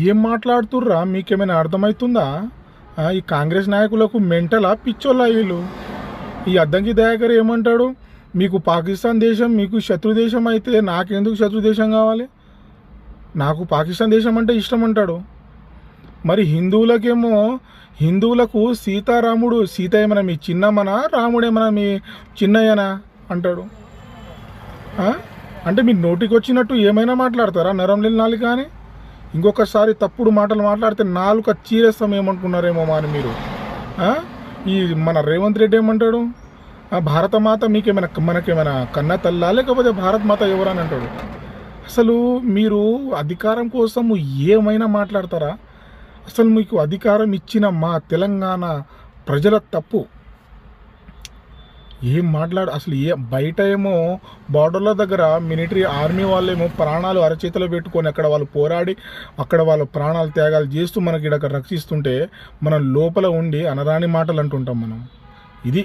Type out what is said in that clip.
ఏం మాట్లాడుతుర్రా? మీకేమైనా అర్థమవుతుందా? ఈ కాంగ్రెస్ నాయకులకు మెంటలా పిచ్చోళ్ళ వీళ్ళు? ఈ అద్దంకి దయాకర్ ఏమంటాడు, మీకు పాకిస్తాన్ దేశం మీకు శత్రు దేశం అయితే నాకెందుకు శత్రు దేశం కావాలి, నాకు పాకిస్తాన్ దేశం అంటే ఇష్టం అంటాడు. మరి హిందువులకు సీతారాముడు, సీత ఏమైనా మీ చిన్నమ్మనా, రాముడు ఏమైనా మీ చిన్నయ్యనా అంటాడు. అంటే మీ నోటికి వచ్చినట్టు ఏమైనా మాట్లాడతారా నరం లేని నాలుక కానీ? ఇంకొకసారి తప్పుడు మాటలు మాట్లాడితే నాలుక చీరేస్తాం ఏమనుకున్నారేమో మరి మీరు. ఈ మన రేవంత్ రెడ్డి ఏమంటాడు, భారతమాత మనకేమైనా కన్న తల్లా లేకపోతే భారత్ మాత ఎవరని అంటాడు. అసలు మీరు అధికారం కోసం ఏమైనా మాట్లాడతారా? అసలు మీకు అధికారం ఇచ్చిన మా తెలంగాణ ప్రజల తప్పు. ఏం అసలు బయట ఏమో బార్డర్ల దగ్గర మిలిటరీ ఆర్మీ వాళ్ళేమో ప్రాణాలు అరచేతిలో పెట్టుకొని అక్కడ వాళ్ళు పోరాడి అక్కడ వాళ్ళ ప్రాణాలు త్యాగాలు చేస్తూ మనకి ఇక్కడ రక్షిస్తుంటే మనం లోపల ఉండి అనరాని మాటలు అంటుంటాం మనం. ఇది